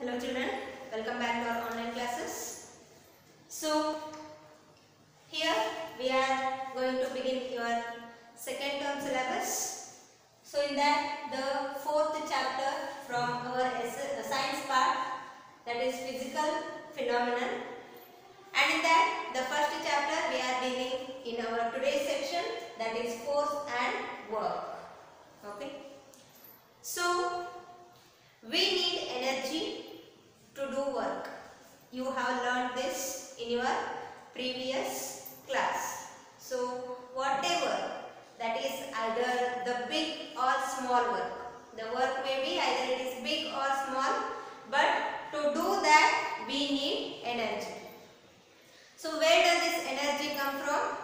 Hello children, welcome back to our online classes. So here we are going to begin your second term syllabus. So in that the fourth chapter from our science part, that is physical phenomenon, and in that the first chapter we are dealing in our today's section, that is force and work. Okay. So we need energy to do work. You have learned this in your previous class. So whatever, that is either the big or small work. The work may be either it is big or small, but to do that we need energy. So where does this energy come from?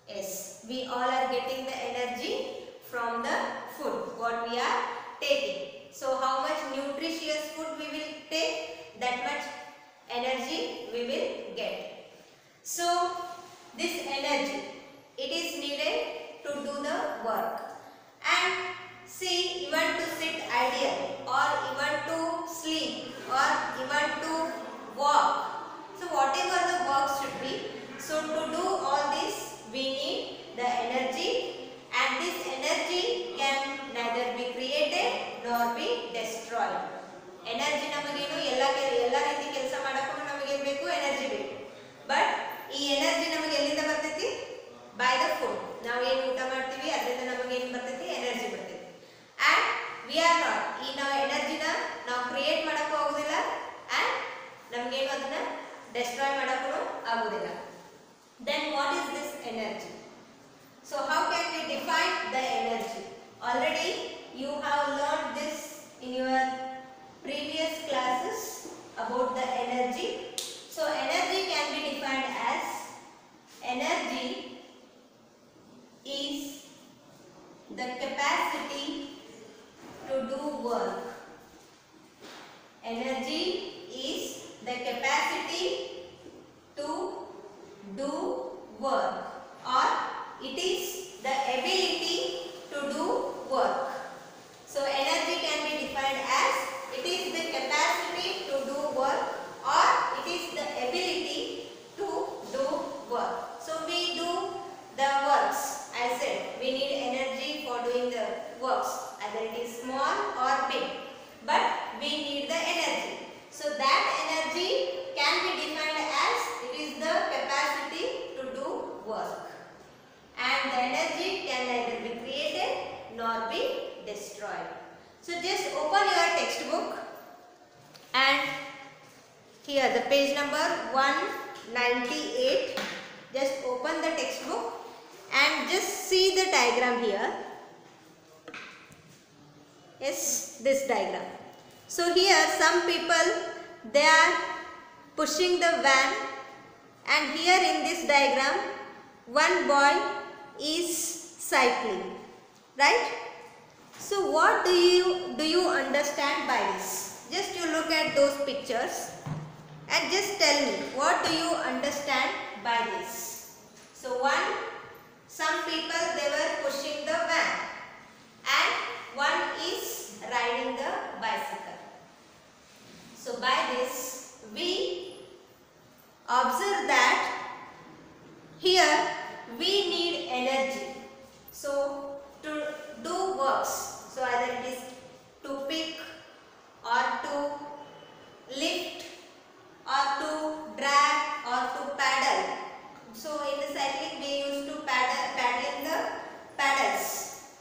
Yes, we all are getting the energy from the food what we are taking. So how much nutritious food we will take, that much energy we will get. So this energy, it is needed to do the work. And see, even to sit idle or even to sleep or even to walk. So whatever the work should be, so to do all this we need the energy, and this energy can neither be created nor be destroyed. Energy namagenu ella ರೀತಿ ಕೆಲಸ ಮಾಡಕ್ಕೂ ನಮಗೆ ಏನು ಬೇಕು, energy ಬೇಕು. But ಈ energy ನಮಗೆ ಎಲ್ಲಿಂದ ಬರ್ತೈತಿ? By the food. ನಾವು ಏನು ಊಟ ಮಾಡ್ತೀವಿ ಅದರಿಂದ ನಮಗೆ ಏನು ಬರ್ತೈತಿ? ಎನರ್ಜಿ ಬರ್ತೈತಿ. ಅಂಡ್ ವಿ ಆರ್ ನಾಟ್, ಈ ನಾವು ಎನರ್ಜಿನ ನಾವು ಕ್ರಿಯೇಟ್ ಮಾಡಕ್ಕೂ ಆಗೋದಿಲ್ಲ ಅಂಡ್ ನಮಗೇನು ಅದನ್ನ ಡೆಸ್ಟ್ರಾಯ್ ಮಾಡಕ್ಕೂ ಆಗೋದಿಲ್ಲ. Then what is this energy? So how can we define the energy? Already you have learned this in your previous classes about the energy. So energy can be defined as, energy is the capacity to do work. Energy is the capacity to do work, or it is the ability to do work. So energy can be defined as, it is the capacity to do work or it is the ability to do work. So we do the works. I said we need energy for doing the works, either it is small or big, but we need the energy. So that energy can be defined as, it is the capacity to do work, and the energy can neither be created nor be destroyed. So just open your textbook and here the page number 198, just open the textbook and just see the diagram here. Yes, this diagram. So here some people, they are pushing the van, and here in this diagram one boy is cycling, right? So what do you understand by this? Just you look at those pictures and just tell me, what do you understand by this? So some people, they were pushing the van and one is riding the bicycle. So by this we observe that here we need energy. So to do works, so either it is to pick or to lift or to drag or to paddle. So in the cycling we used to paddling the paddles.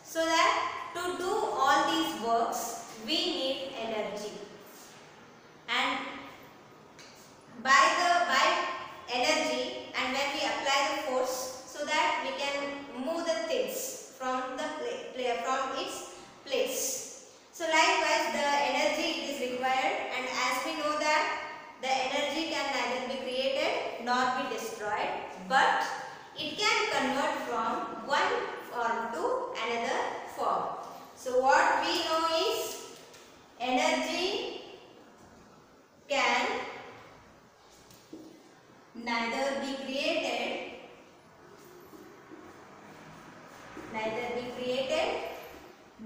So that to do all these works we need energy, and by energy, and when we apply the force, so that we can move the things from its place. So likewise the energy is required, and as we know that the energy can neither be created nor be destroyed, but it can convert from one form to another form. So what we know is, energy can neither be created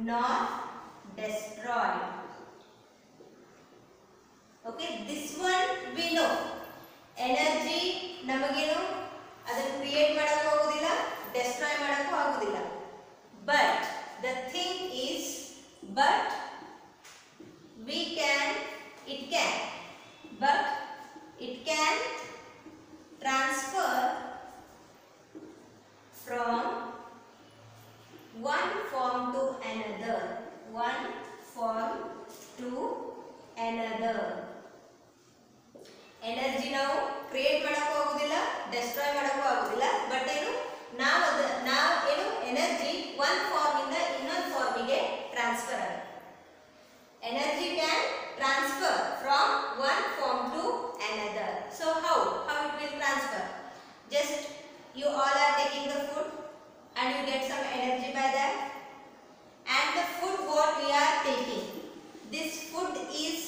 nor destroyed. it can, but it can transfer from one form to another, one form to another. Energy ನಾವು create ಮಾಡಕ್ಕೂ ಆಗುದಿಲ್ಲ, destroy ಮಾಡಕ್ಕೂ ಆಗುದಿಲ್ಲ, but ಏನು ನಾವು ಏನು energy one form ಇಂದ ಇನ್ನೊಂದು ಫಾರ್ಮಿಗೆ ಟ್ರಾನ್ಸ್ಫರ್ ಆಗುತ್ತೆ. Energy can transfer from one form to another. So how it will transfer? Just you all are taking the food and you get some energy by that, and the food what we are taking, this food is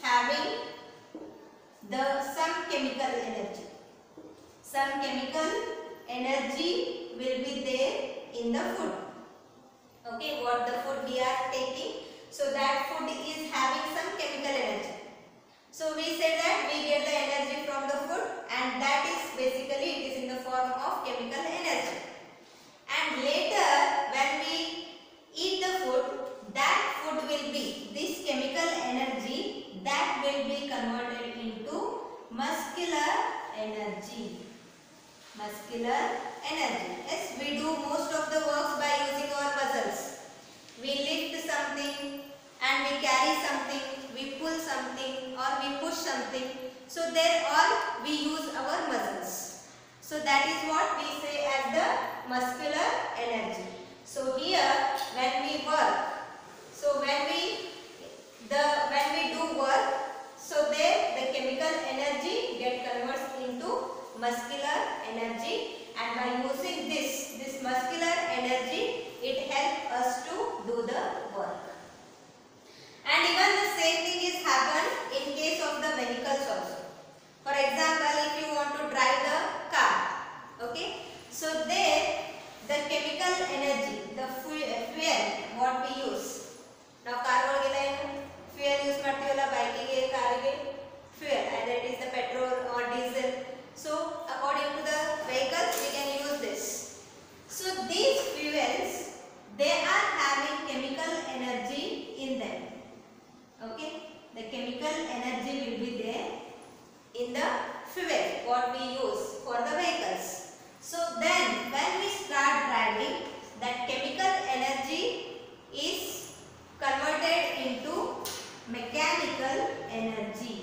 having some chemical energy. Some chemical energy will be there in the food. Okay, what the food we are taking, so that food is having some chemical energy. So we say that we get the energy from the food, and that is basically it is in the form of chemical energy. And later when we eat the food, that food will be, this chemical energy that will be converted into muscular energy. Muscular energy. Yes, we do most of the works by using our muscles. We lift something and we carry something, we pull something or we push something. So there all we use our muscles. So that is what we say as the muscular energy. So here when we work, so when we do work, so there the chemical energy get converts into muscular energy, and by using this muscular energy, it helps us to do the work. And even the same thing is happen in case of the vehicles also. For example, if you want to drive the car, okay, so there the chemical energy, the fuel what we use, now car ಒಳಗೆಲ್ಲ ಏನು fuel use ಮಾಡ್ತೀವಲ್ಲ, ಬೈಕಿಗೆ ಕಾರಿಗೆ fuel, either it is the petrol or diesel. So according to the vehicles we can use this. So these fuels, they are having chemical energy in them. Okay, the chemical energy will be there in the fuel what we use for the vehicles. So then when we start driving, that chemical energy is converted into mechanical energy.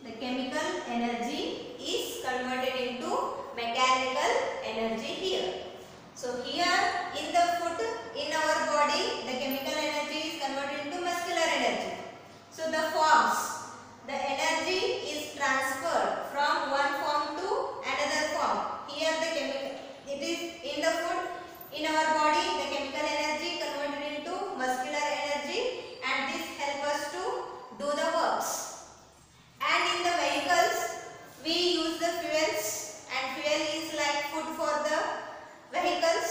The chemical energy is converted into mechanical energy here. So here in the food, in our body, the chemical energy is converted into muscular energy. So the forms, the energy is transferred from one form to another form. Here the chemical, it is in the food, in our body, the chemical energy converted into muscular energy, and this helps us to do the works. And in the vehicles, we use the fuels, and fuel is like food for the vehicles.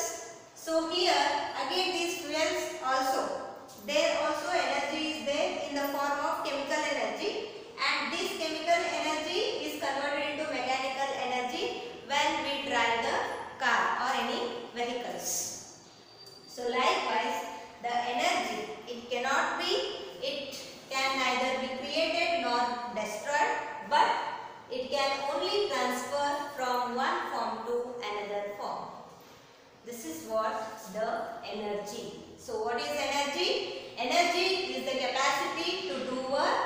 So here again these fuels also, there also energy is there in the form of chemical energy, and this chemical energy is converted into mechanical energy when we drive the car or any vehicles. So likewise the energy, it cannot be, it can neither be created nor destroyed, but it can only transfer from one form to another form. This is what the energy. So what is energy? Energy is the capacity to do work,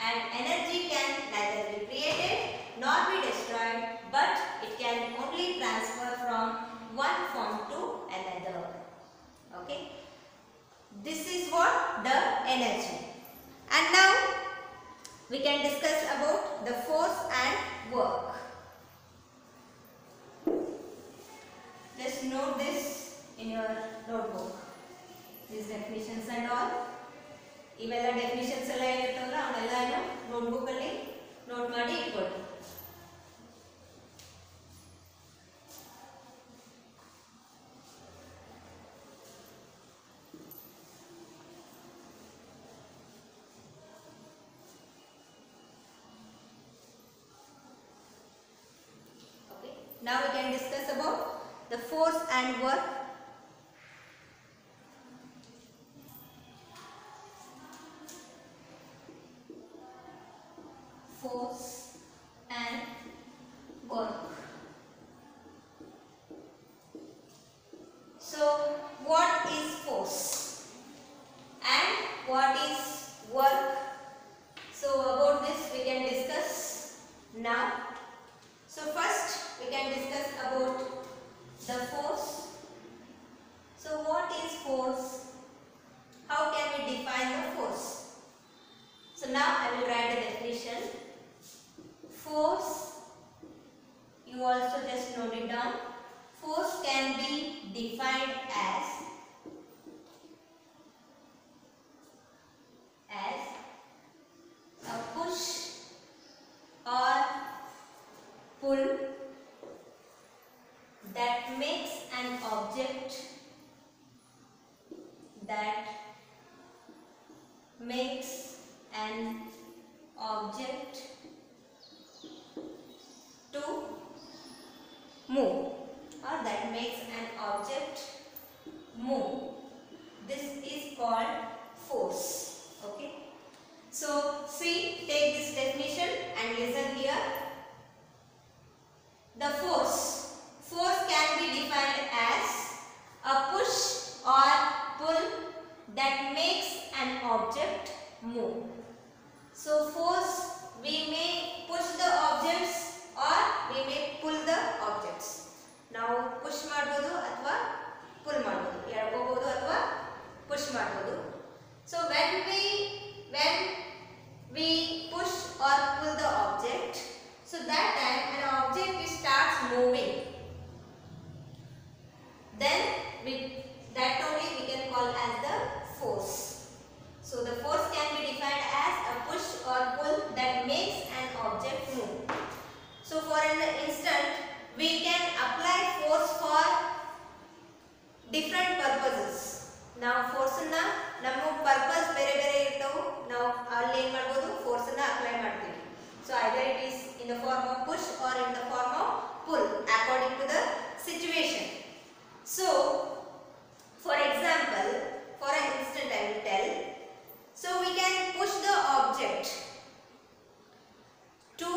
and energy can neither be created nor be destroyed, but it can only transfer from one form to another. Okay, this is what the energy. And now we can discuss about the force and work. Just note this in your notebook, these definitions and all. ಇವೆಲ್ಲ definitions ಎಲ್ಲ ಏನಿರ್ತವಲ್ಲ ಅವನ್ನೆಲ್ಲ notebook ಅಲ್ಲಿ note ಮಾಡಿ ಇಟ್ಕೊಳ್ಳಿ. Now we can discuss about the force and work. that makes an object to move, or that makes an object move. This is called force. Okay. So see, take this definition and listen here. The force can be defined as a push or pull that makes an object move. So force, we may push the objects or we may pull the objects. ನಾವು push ಮಾಡಬಹುದು ಅಥವಾ pull ಮಾಡಬಹುದು, ಎಳ್ಕೋಬಹುದು ಅಥವಾ push ಮಾಡಬಹುದು. So when we push or pull the object, so that time an object starts moving, then that only we can call as the force. So the force can be defined as a push or pull that makes an object move. So for an instant, we can apply force for different purposes. Now force na ನಮ್ಮ purpose ಬೇರೆ ಬೇರೆ ಇರ್ತವು, ನಾವು ಅಲ್ಲಿ ಏನು ಮಾಡಬಹುದು, force na apply ಮಾಡ್ತೀವಿ. So either it is in the form of push or in the form of pull according to the situation. So for example, for an instant I will tell. So we can push the object to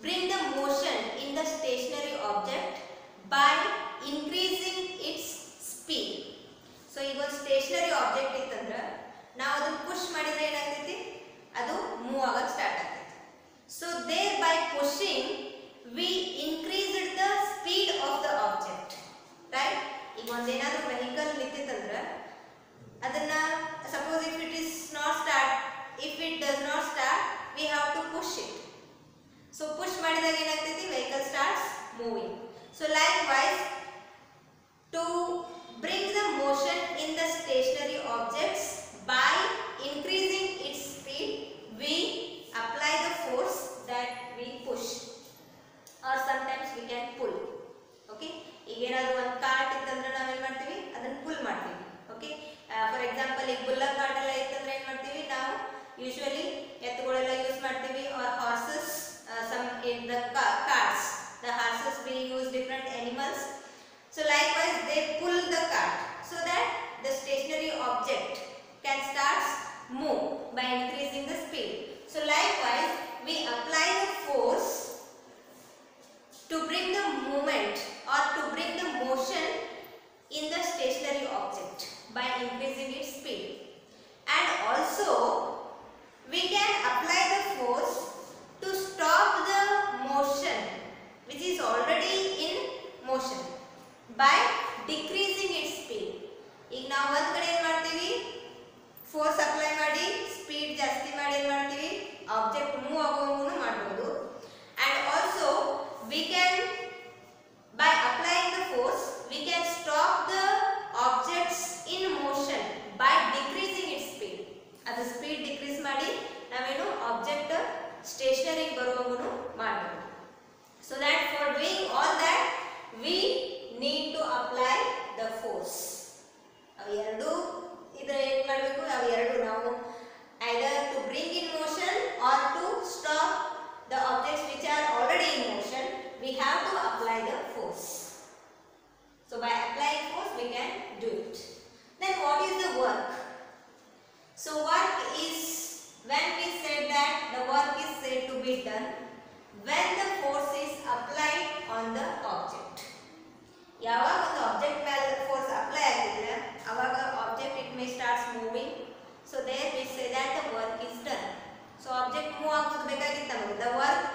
bring the motion in the stationary object by increasing its speed. So ಈಗ ಒಂದು stationery object ಇತ್ತಂದ್ರೆ ನಾವು ಅದನ್ನ push ಮಾಡಿದ್ರೆ ಏನಾಗ್ತೈತಿ, ಅದು move ಆಗೋದು start ಆಗ್ತೈತಿ. So there by pushing we increased the speed of the object, right? ಈಗ ಒಂದು ಏನಾದರೂ ವೆಹಿಕಲ್ ನಿಂತಿತ್ತಂದ್ರೆ ಅದನ್ನ suppose if it does not start, we have to push it. So push ಮಾಡಿದಾಗ ಏನಾಗ್ತೈತಿ, vehicle starts moving. So likewise, to bring the motion in the stationary objects by increasing its speed, we apply the force that we push, or sometimes we can pull. Okay, ಈಗ ಏನಾದರೂ ಒಂದು cart ಇತ್ತಂದ್ರೆ ನಾವು ಏನು ಮಾಡ್ತೀವಿ, ಅದನ್ನ pull ಮಾಡ್ತೀವಿ. Okay, for example, ಈಗ ಬುಲ್ಲರ್ ಕಾರ್ಟ್ ಎಲ್ಲ ಇತ್ತಂದ್ರೆ ಏನು ಮಾಡ್ತೀವಿ, ನಾವು ಯೂಶುವಲಿ ಎತ್ತುಗಳೆಲ್ಲ ಯೂಸ್ ಮಾಡ್ತೀವಿ, or horses, some in the carts, the horses we use different animals. So likewise they pull the cart so that the stationary object can start move by increasing the speed. So likewise we apply the force to bring the movement or to bring the motion in the stationary object by increasing its speed. And also we can apply the force to stop the motion which is already in motion by decreasing its speed. ಈಗ ನಾವು ಒಂದು ಕಡೆ ಏನು ಮಾಡ್ತೀವಿ, force apply ಮಾಡಿ speed ಜಾಸ್ತಿ ಮಾಡಿ ಏನು ಮಾಡ್ತೀವಿ, ಆಬ್ಜೆಕ್ಟ್ ಮೂವ್ ಆಗೋಂಗೂ ಮಾಡ್ಬೋದು. And also we can by applying the force we can stop the objects in motion by decreasing its speed. ಅದು ಸ್ಪೀಡ್ ಡಿಕ್ರೀಸ್ ಮಾಡಿ ನಾವೇನು ಆಬ್ಜೆಕ್ಟ್ ಸ್ಟೇಷನರಿ ಬರುವಂಗೂ ಮಾಡಬಹುದು. So that for doing all that we need to apply the force. ಅವು ಎರಡು ಇದ್ರೆ ಏನು ಮಾಡಬೇಕು, ಅವು ಎರಡು ನಾವು either to bring in motion or to stop the objects which are already in motion, we have to apply the force. So by applying force we can do it. Then what is the work? So work is when we said that the work is said to be done when the force is applied on the object. ಯಾವಾಗ ಒಂದು object ಮೇಲೆ force apply ಆಗಿದ್ರೆ ಅವಾಗ object it may starts moving. So there we say that the work is done. So object move ಆಗೋದು ಬೇಕಾಗಿತ್ತು ನಮಗೆ. The work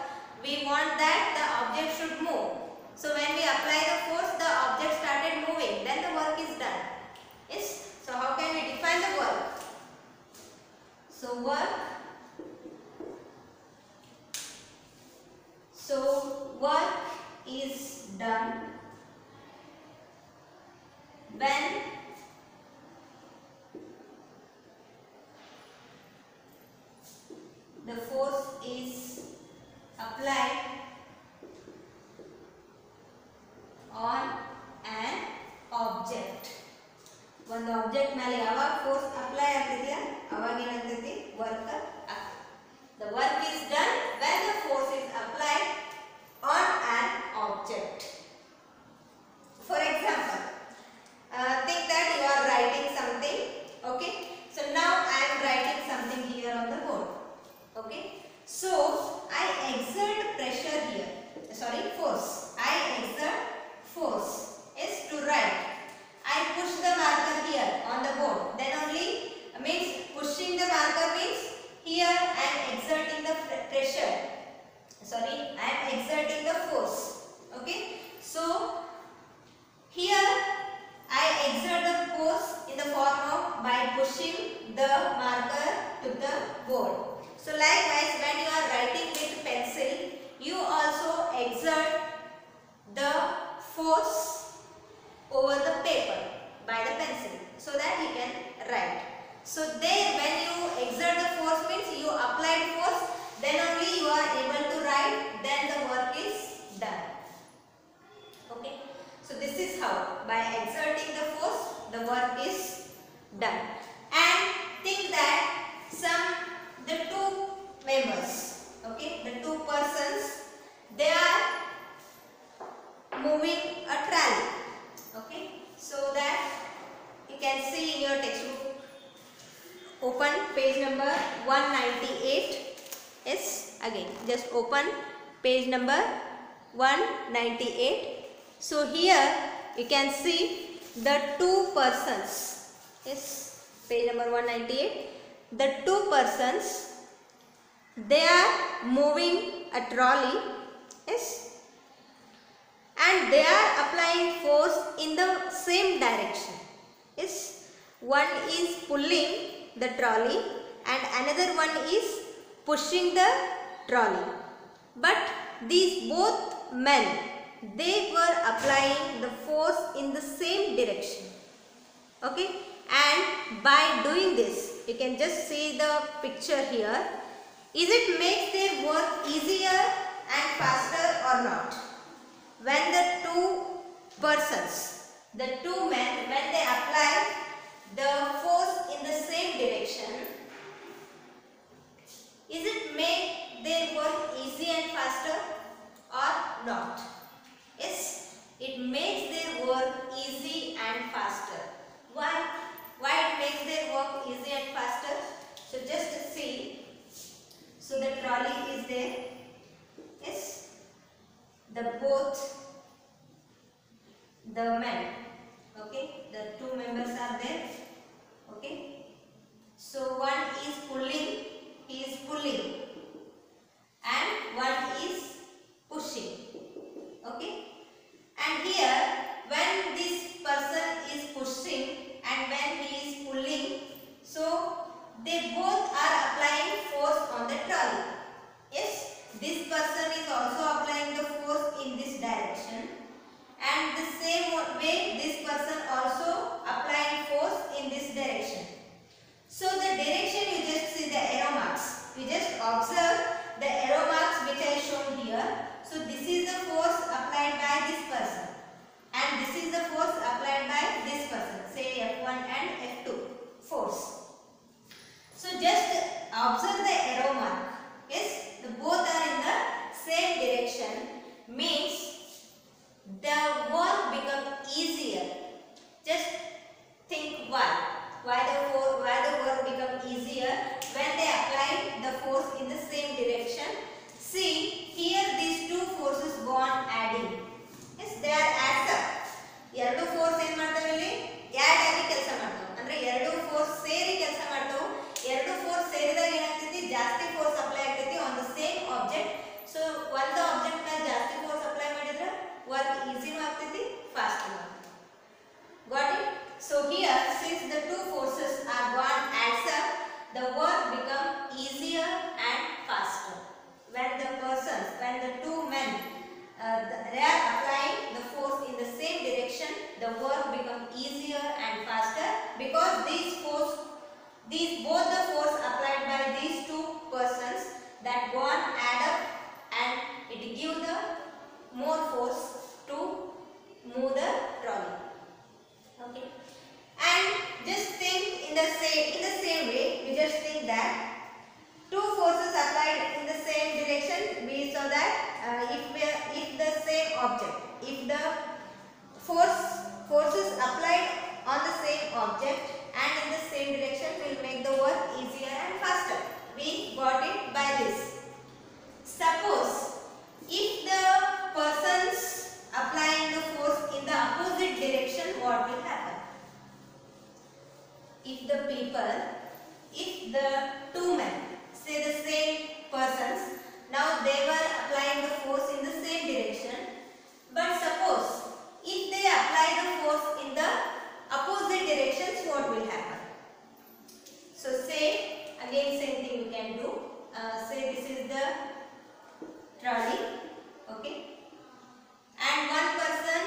we want that the object should move. So when we apply the force the object started moving, then the work is done. Yes. So how can we define the work? So work is done when the force is applied on an object. ಒಂದು object ಮೇಲೆ ಯಾವಾಗ force apply ಆಗ್ತಿದೆಯಾ ಅವಾಗ ಏನಾಗ್ತೈತಿ work ಆಗ್ತದೆ. The work is done when the force is applied on an object. For example, think that you are writing something. Okay, so now I am writing something here on the board. Okay, so I exert pressure here, sorry, force. I exert force is to write. I push the marker here on the board, then only means pushing the marker means here I am exerting the pressure, sorry, I am exerting the force. Okay, so here I exert the force in the form of by pushing the marker to the board. So likewise, when you are writing with pencil, you also exert the force over the paper by the pencil so that you can write. So there, when you exert the force means you applied force, then only you are able to write, then the work is done. Okay, so this is how by exerting the force the work is done. And think that the two members, okay, the two persons, they are moving a trolley. Okay, so that you can see in your textbook, open page number 198. Yes, again just open page number 198. So here you can see the two persons. Yes, page number 198. The two persons, they are moving a trolley. Yes, and they are applying force in the same direction. Yes, one is pulling the trolley and another one is pushing the trolley. But these both men, they were applying the force in the same direction. Okay, and by doing this, you can just see the picture here. Is it makes their work easier and faster or not? When the two persons, the two men, when they apply the force in the same direction, is it make their work easy and faster or not? Yes, it makes their work easy and faster. Why? Why it makes their work easy and faster? So just see. So the trolley is there. Yes, the both the men, okay, the two members are there. Okay, so one is pulling, he is pulling, and one is pushing. Okay, and here when this person is pushing and when he is pulling, so they both are applying force on the trolley. Yes, this person is also applying the force in this direction, and the same way this person also applying force in this direction. So the direction, you just see the arrow marks, you just observe the arrow marks which I shown here. So this is the force applied by this person and this is the force applied by this person, say F1 and F2 force. So just observe the arrow mark. Yes, the both are in the same direction, means the work become easier. Just think why the work become easier when they apply the force in the same direction. See here, these two forces go on adding. Yes, they are adds up. ಎರಡು force ಏನು ಮಾಡ್ತಾವೆ ಇಲ್ಲಿ add ಆಗಿ ಕೆಲಸ ಮಾಡ್ತಾವೆ. ಅಂದ್ರೆ ಎರಡು force ಸೇರಿ ಕೆಲಸ ಮಾಡ್ತಾವೆ. ಎರಡು ಫೋರ್ಸ್ ಸೇರಿದಾಗ ಏನಾಗ್ತೈತಿ, ಜಾಸ್ತಿ ಫೋರ್ಸ್ ಅಪ್ಲೈ ಆಗ್ತೈತಿ on the same object. So ಒಂದು ಆಬ್ಜೆಕ್ಟ್ ಮೇಲೆ ಜಾಸ್ತಿ ಫೋರ್ಸ್ ಅಪ್ಲೈ ಮಾಡಿದ್ರೆ ವರ್ಕ್ ಈಸಿನೂ ಆಗ್ತೈತಿ, ಫಾಸ್ಟ್ ಆಗ್ತೈತಿ. Got it? So here, since the two forces are gone adds up, the work become easier and faster. When the two men they are applying the force in the same way, we just think that two forces applied in the same direction. We saw that if the same object, if the forces applied on the same object and in the same direction will make the work easier and faster. We got it by this. Suppose if the persons applying the force in the opposite direction, what will happen? If the two men, say the same persons, now they were applying the force in the same direction, but suppose if they apply the force in the opposite directions, what will happen? So say again, same thing we can do. Say this is the trolley, okay, and one person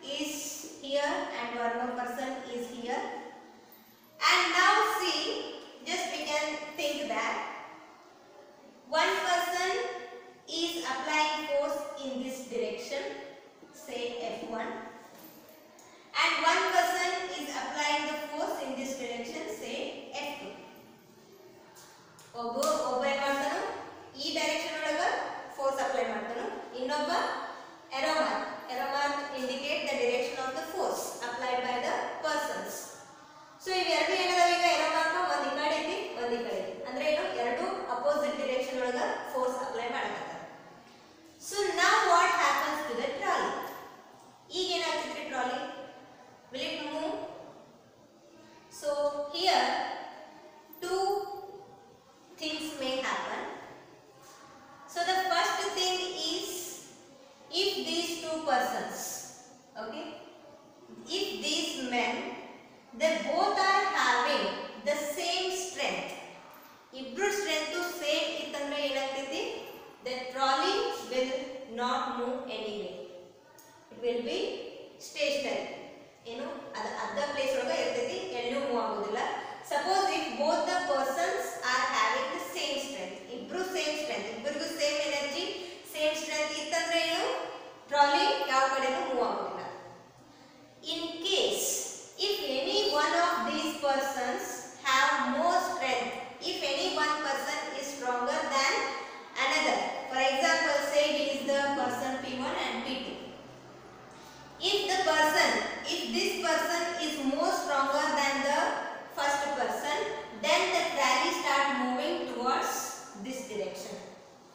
is here and one more person is here, and now see, just we can think that one person is applying force in this direction, say F1, and one person is applying the force in this direction, say F2. ಒಬ್ಬ ಏನು ಮಾಡ್ತಾನು ಈ direction ಒಳಗ force apply ಮಾಡ್ತಾನು, ಇನ್ನೊಬ್ಬ arrow mark indicate the direction of the force applied by the persons. So ಇವೆರಡು ಏನದಾವ, ಈಗ arrow mark ಒಂದು ಈ ಕಡೆ ಐತಿ ಒಂದು ಈ ಕಡೆ ಐತಿ, ಅಂದ್ರೆ ಏನು ಎರಡು ಅಪೋಸಿಟ್ ಡೈರೆಕ್ಷನ್ ಒಳಗ ಫೋರ್ಸ್ ಅಪ್ಲೈ ಮಾಡಕತ್ತಾರೆ. So now what happens to the trolley? ಈಗ ಏನಾಗ್ತೈತ್ರಿ trolley? Will it move? So here two things may happen. So the first thing is, if these two persons, okay, if these men, they both are having the same strength, ibru strength same itandre enagtiti, the trolley will not move anyway, it will be stationary, ಏನು ಅದ place ಒಳಗೆ ಇರ್ತೈತಿ, ಎಲ್ಲೂ move ಆಗೋದಿಲ್ಲ. Suppose if both the persons are having the same strength, ಇಬ್ರು same strength, ಇಬ್ಬರಿಗೂ same energy same strength ಇತ್ತಂದ್ರೆ ಏನು, ಟ್ರಾಲಿ ಯಾವ ಕಡೆನೂ ಮೂವ್ ಆಗೋದಿಲ್ಲ. In case if any one of these persons have more strength, if any one person is stronger than another, for example say it is the person P1 and P2, if this person is more stronger than the first person, then the trolley start moving towards this direction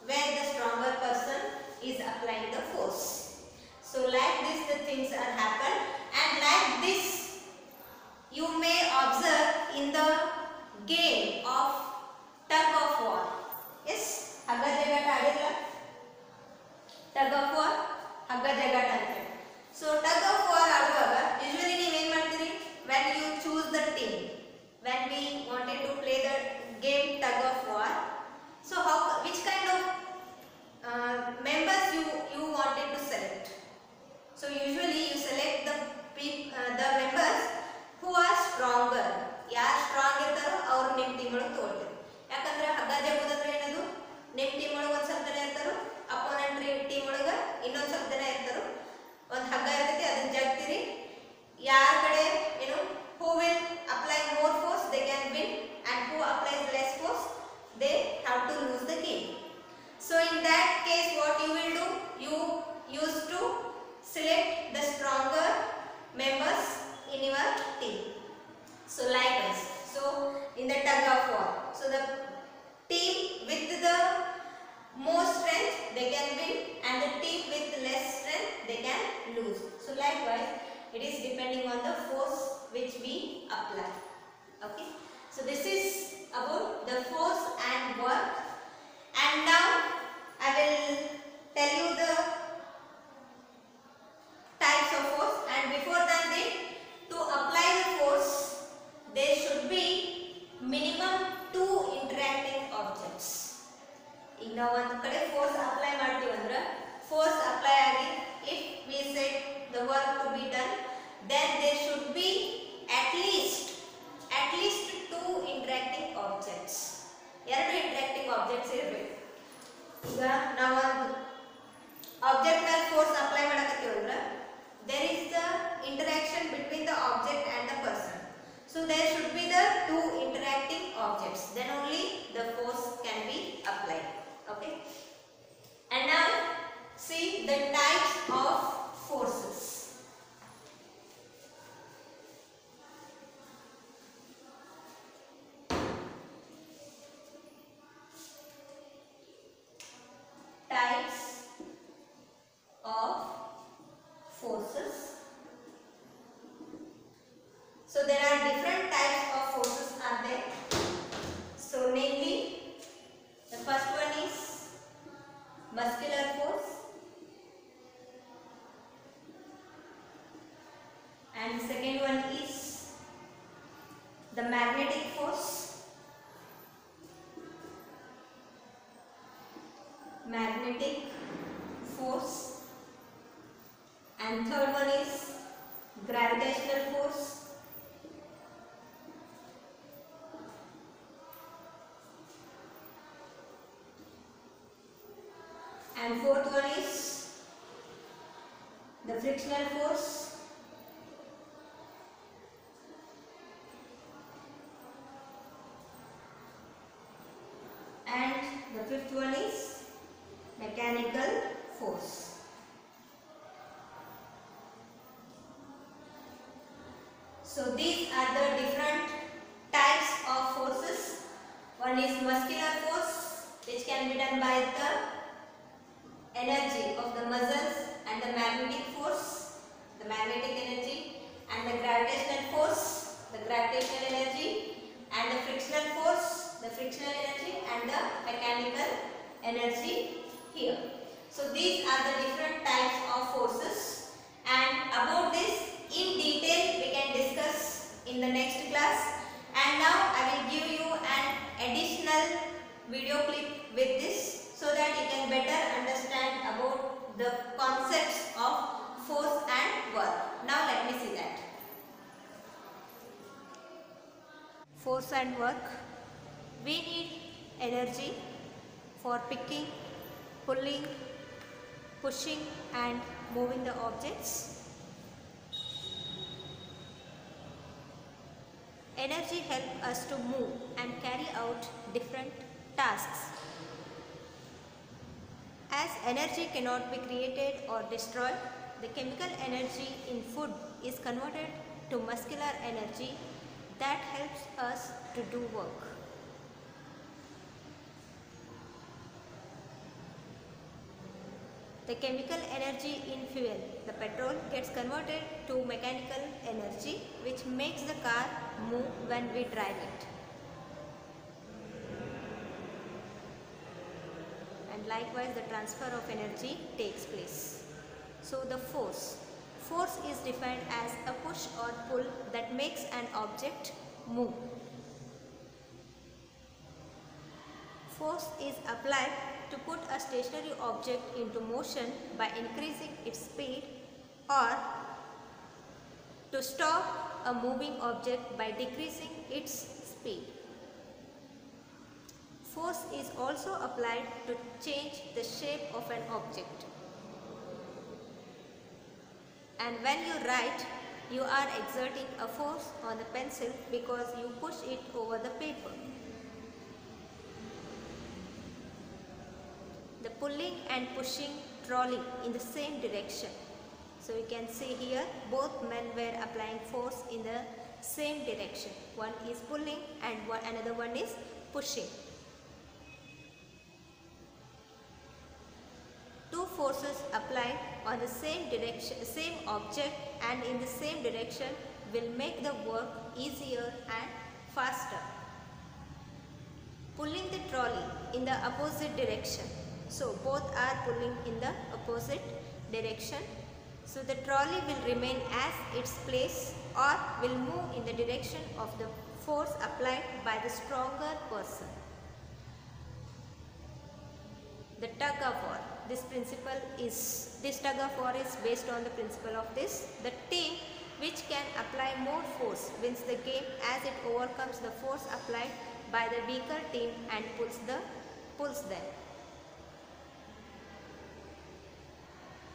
where the stronger person is applying the force. So like this the things are happen, and like this you may observe in the game of tug of war. Yes, hagga jagata adilla, tug of war hagga jagata ante. So tug of war ಆಡುವಾಗ usually ನೀವು ಏನು ಮಾಡ್ತೀರಿ, when you choose the team, when we wanted to play the game tug of war, so which kind of members you wanted to select? So usually you select the members who are stronger. ಯಾರು strong ಇರ್ತಾರೋ ಅವರು ನಿಮ್ಮ team ಒಳಗೆ ತಗೊಳ್ತೀರಿ. ಯಾಕಂದ್ರೆ ಹಗ್ಗ ಜಗ್ಗೋದಂದ್ರೆ ಏನದು, ನಿಮ್ಮ team ಒಳಗೆ ಒಂದು ಸ್ವಲ್ಪ ಜನ ಇರ್ತಾರೋ, ಅಪೋನೆಂಟ್ ಟೀಮ್ ಒಳಗೆ ಇನ್ನೊಂದು ಸ್ವಲ್ಪ ಜನ ಇರ್ತಾರೋ, ಒಂದು ಹಗ್ಗ ಇರ್ತೈತಿ ಅದನ್ನ ಜಗ್ತೀರಿ, ಯಾರ ಕಡೆ ಏನು who will apply more force they can win, and who applies less force they have to lose the game. So in that case what you will do, you used to select the stronger members in your team. So likewise, so in the tug of war, so the team with the more strength they can win, and the team with less strength they can lose. So likewise it is depending on the force which we apply. Okay, so this is about the force and work, and now I will tell you the types of force, and before that to apply the force there should be minimum 2 interacting objects. ಈಗ ನಾವು ಒಂದು ಕಡೆ force apply ಮಾಡ್ತೀವಿ ಅಂದ್ರೆ, force apply ಆಗಿ if we set the work to be done, then there should be at least 2 interacting objects. ಎರಡು interacting objects ಇರಬೇಕು. ಈಗ ನಾವು ಒಂದು ಆಬ್ಜೆಕ್ಟ್ ಮೇಲೆ ಫೋರ್ಸ್ ಅಪ್ಲೈ ಮಾಡಕತ್ತೀವಿ ಅಂದ್ರೆ there is the interaction between the object and the person. So there should be the two interacting objects, then only the force can be applied. Okay. And now see the types of forces. Types of forces. So there are different types of forces are there. So namely, the first one is muscular force, and the second one is the magnetic force. Magnetic force, and third one is gravitational force. And fourth one is the frictional force. And the fifth one is mechanical force. So these are the different types of forces. One is muscular force, which can be done by the energy of the muscles, and the magnetic force, the magnetic energy, and the gravitational force, the gravitational energy, and the frictional force, the frictional energy, and the mechanical energy here. So these are the different types of forces, and about this in detail we can discuss in the next class. And now I will give you an additional video clip with this, so that you can better understand about the concepts of force and work. Now let me see that. Force and work. We need energy for picking, pulling, pushing and moving the objects. Energy helps us to move and carry out different tasks. As energy cannot be created or destroyed, the chemical energy in food is converted to muscular energy that helps us to do work. The chemical energy in fuel, the petrol, gets converted to mechanical energy, which makes the car move when we drive it. And likewise the transfer of energy takes place. So the force. Force is defined as a push or pull that makes an object move. Force is applied to put a stationary object into motion by increasing its speed, or to stop a moving object by decreasing its speed. Force is also applied to change the shape of an object. And when you write, you are exerting a force on the pencil because you push it over the paper. The pulling and pushing trolley in the same direction. So you can see here both men were applying force in the same direction. One is pulling and another one is pushing. Two forces applied on the same direction, same object and in the same direction will make the work easier and faster. Pulling the trolley in the opposite direction. So both are pulling in the opposite direction. So the trolley will remain as its place or will move in the direction of the force applied by the stronger person. The tug of war. This tug of war is based on the principle of this. The team which can apply more force wins the game, as it overcomes the force applied by the weaker team and pulls them.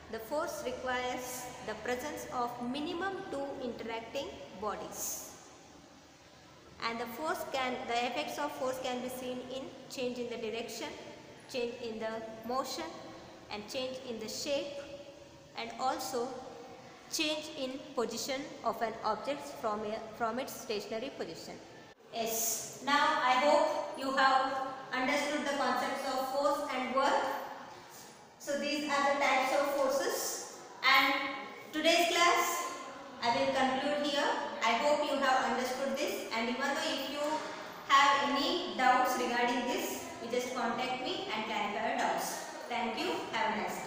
The force requires the presence of minimum two interacting bodies. and the effects of force can be seen in change in the direction, change in the motion, and change in the shape, and also change in position of an object from its stationary position. Yes, now I hope you have understood the concepts of force and work. So these are the types of forces, and today's class I will conclude here. I hope you have understood this, and even though if you have any doubts regarding this, you just contact me and clarify your doubts. Thank you. Have a nice day.